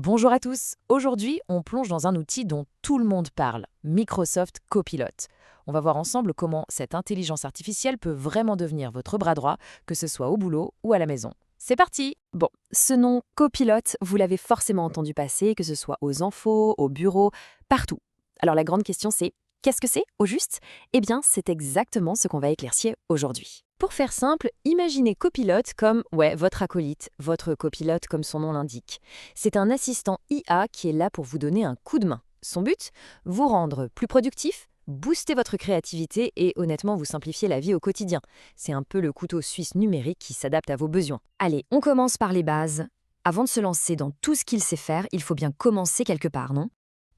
Bonjour à tous. Aujourd'hui, on plonge dans un outil dont tout le monde parle, Microsoft Copilot. On va voir ensemble comment cette intelligence artificielle peut vraiment devenir votre bras droit, que ce soit au boulot ou à la maison. C'est parti! Bon, ce nom Copilot, vous l'avez forcément entendu passer, que ce soit aux infos, au bureau, partout. Alors la grande question c'est, qu'est-ce que c'est au juste? Eh bien, c'est exactement ce qu'on va éclaircir aujourd'hui. Pour faire simple, imaginez Copilot comme, votre acolyte, votre copilote comme son nom l'indique. C'est un assistant IA qui est là pour vous donner un coup de main. Son but? Vous rendre plus productif, booster votre créativité et honnêtement vous simplifier la vie au quotidien. C'est un peu le couteau suisse numérique qui s'adapte à vos besoins. Allez, on commence par les bases. Avant de se lancer dans tout ce qu'il sait faire, il faut bien commencer quelque part, non?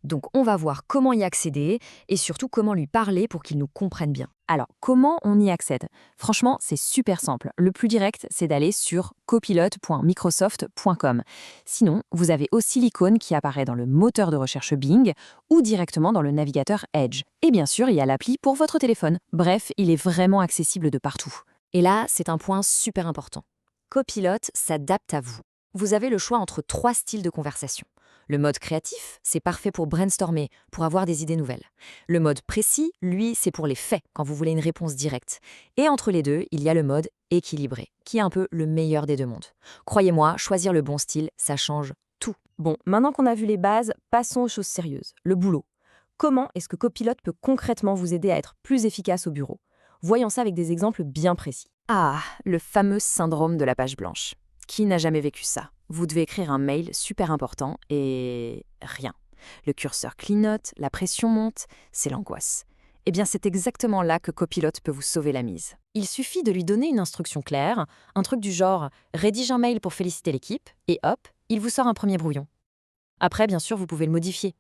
Donc on va voir comment y accéder et surtout comment lui parler pour qu'il nous comprenne bien. Alors, comment on y accède? Franchement, c'est super simple. Le plus direct, c'est d'aller sur copilot.microsoft.com. Sinon, vous avez aussi l'icône qui apparaît dans le moteur de recherche Bing ou directement dans le navigateur Edge. Et bien sûr, il y a l'appli pour votre téléphone. Bref, il est vraiment accessible de partout. Et là, c'est un point super important. Copilot s'adapte à vous. Vous avez le choix entre 3 styles de conversation. Le mode créatif, c'est parfait pour brainstormer, pour avoir des idées nouvelles. Le mode précis, lui, c'est pour les faits, quand vous voulez une réponse directe. Et entre les deux, il y a le mode équilibré, qui est un peu le meilleur des deux mondes. Croyez-moi, choisir le bon style, ça change tout. Bon, maintenant qu'on a vu les bases, passons aux choses sérieuses. Le boulot. Comment est-ce que Copilot peut concrètement vous aider à être plus efficace au bureau? Voyons ça avec des exemples bien précis. Ah, le fameux syndrome de la page blanche. Qui n'a jamais vécu ça? Vous devez écrire un mail super important et rien. Le curseur clignote, la pression monte, c'est l'angoisse. Eh bien, c'est exactement là que Copilot peut vous sauver la mise. Il suffit de lui donner une instruction claire, un truc du genre « rédige un mail pour féliciter l'équipe » et hop, il vous sort un premier brouillon. Après, bien sûr, vous pouvez le modifier.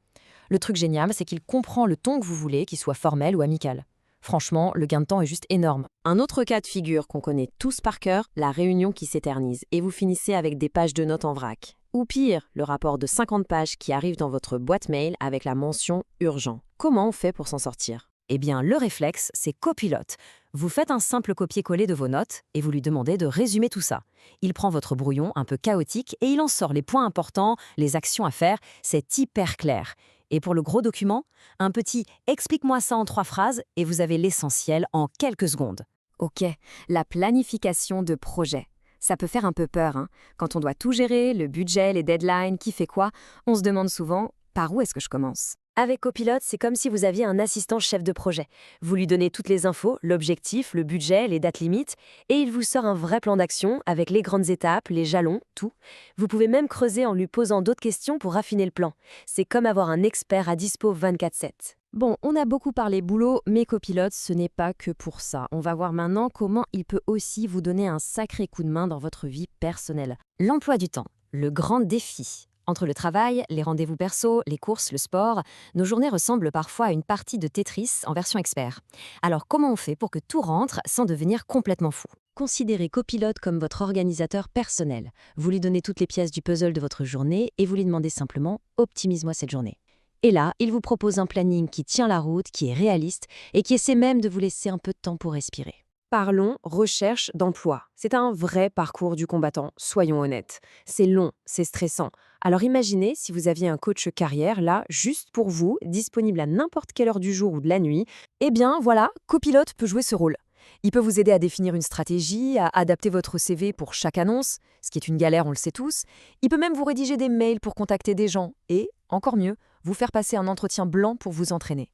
Le truc génial, c'est qu'il comprend le ton que vous voulez, qu'il soit formel ou amical. Franchement, le gain de temps est juste énorme. Un autre cas de figure qu'on connaît tous par cœur, la réunion qui s'éternise et vous finissez avec des pages de notes en vrac. Ou pire, le rapport de 50 pages qui arrive dans votre boîte mail avec la mention « urgent ». Comment on fait pour s'en sortir? Eh bien, le réflexe, c'est Copilot. Vous faites un simple copier-coller de vos notes et vous lui demandez de résumer tout ça. Il prend votre brouillon un peu chaotique et il en sort les points importants, les actions à faire, c'est hyper clair. Et pour le gros document, un petit « explique-moi ça en 3 phrases » et vous avez l'essentiel en quelques secondes. Ok, la planification de projet. Ça peut faire un peu peur, hein. Quand on doit tout gérer, le budget, les deadlines, qui fait quoi, on se demande souvent « par où est-ce que je commence ?» Avec Copilot, c'est comme si vous aviez un assistant chef de projet. Vous lui donnez toutes les infos, l'objectif, le budget, les dates limites, et il vous sort un vrai plan d'action avec les grandes étapes, les jalons, tout. Vous pouvez même creuser en lui posant d'autres questions pour raffiner le plan. C'est comme avoir un expert à dispo 24/7. Bon, on a beaucoup parlé boulot, mais Copilot, ce n'est pas que pour ça. On va voir maintenant comment il peut aussi vous donner un sacré coup de main dans votre vie personnelle. L'emploi du temps, le grand défi. Entre le travail, les rendez-vous perso, les courses, le sport, nos journées ressemblent parfois à une partie de Tetris en version expert. Alors comment on fait pour que tout rentre sans devenir complètement fou? Considérez Copilot comme votre organisateur personnel. Vous lui donnez toutes les pièces du puzzle de votre journée et vous lui demandez simplement « optimise-moi cette journée ». Et là, il vous propose un planning qui tient la route, qui est réaliste et qui essaie même de vous laisser un peu de temps pour respirer. Parlons recherche d'emploi. C'est un vrai parcours du combattant, soyons honnêtes. C'est long, c'est stressant. Alors imaginez si vous aviez un coach carrière là, juste pour vous, disponible à n'importe quelle heure du jour ou de la nuit. Eh bien voilà, Copilot peut jouer ce rôle. Il peut vous aider à définir une stratégie, à adapter votre CV pour chaque annonce, ce qui est une galère, on le sait tous. Il peut même vous rédiger des mails pour contacter des gens et, encore mieux, vous faire passer un entretien blanc pour vous entraîner.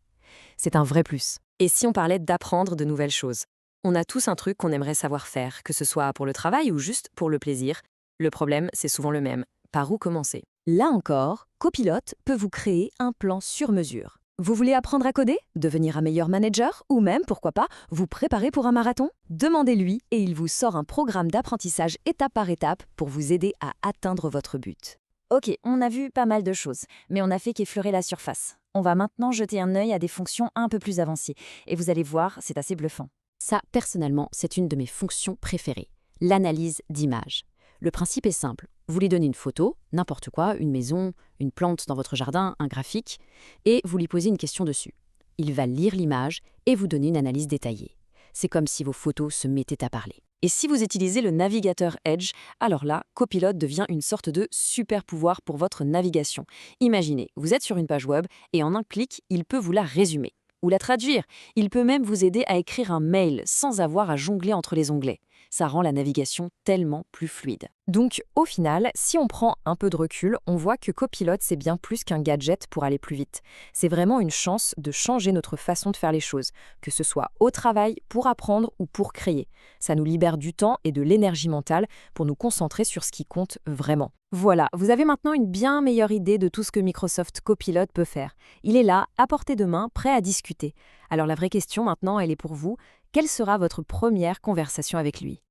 C'est un vrai plus. Et si on parlait d'apprendre de nouvelles choses? On a tous un truc qu'on aimerait savoir faire, que ce soit pour le travail ou juste pour le plaisir. Le problème, c'est souvent le même. Par où commencer? Là encore, Copilot peut vous créer un plan sur mesure. Vous voulez apprendre à coder, devenir un meilleur manager ou même, pourquoi pas, vous préparer pour un marathon? Demandez-lui et il vous sort un programme d'apprentissage étape par étape pour vous aider à atteindre votre but. Ok, on a vu pas mal de choses, mais on n'a fait qu'effleurer la surface. On va maintenant jeter un œil à des fonctions un peu plus avancées et vous allez voir, c'est assez bluffant. Ça, personnellement, c'est une de mes fonctions préférées, l'analyse d'images. Le principe est simple. Vous lui donnez une photo, n'importe quoi, une maison, une plante dans votre jardin, un graphique, et vous lui posez une question dessus. Il va lire l'image et vous donner une analyse détaillée. C'est comme si vos photos se mettaient à parler. Et si vous utilisez le navigateur Edge, alors là, Copilot devient une sorte de super pouvoir pour votre navigation. Imaginez, vous êtes sur une page web et en un clic, il peut vous la résumer ou la traduire. Il peut même vous aider à écrire un mail sans avoir à jongler entre les onglets. Ça rend la navigation tellement plus fluide. Donc, au final, si on prend un peu de recul, on voit que Copilot, c'est bien plus qu'un gadget pour aller plus vite. C'est vraiment une chance de changer notre façon de faire les choses, que ce soit au travail, pour apprendre ou pour créer. Ça nous libère du temps et de l'énergie mentale pour nous concentrer sur ce qui compte vraiment. Voilà, vous avez maintenant une bien meilleure idée de tout ce que Microsoft Copilot peut faire. Il est là, à portée de main, prêt à discuter. Alors la vraie question maintenant, elle est pour vous. Quelle sera votre première conversation avec lui ?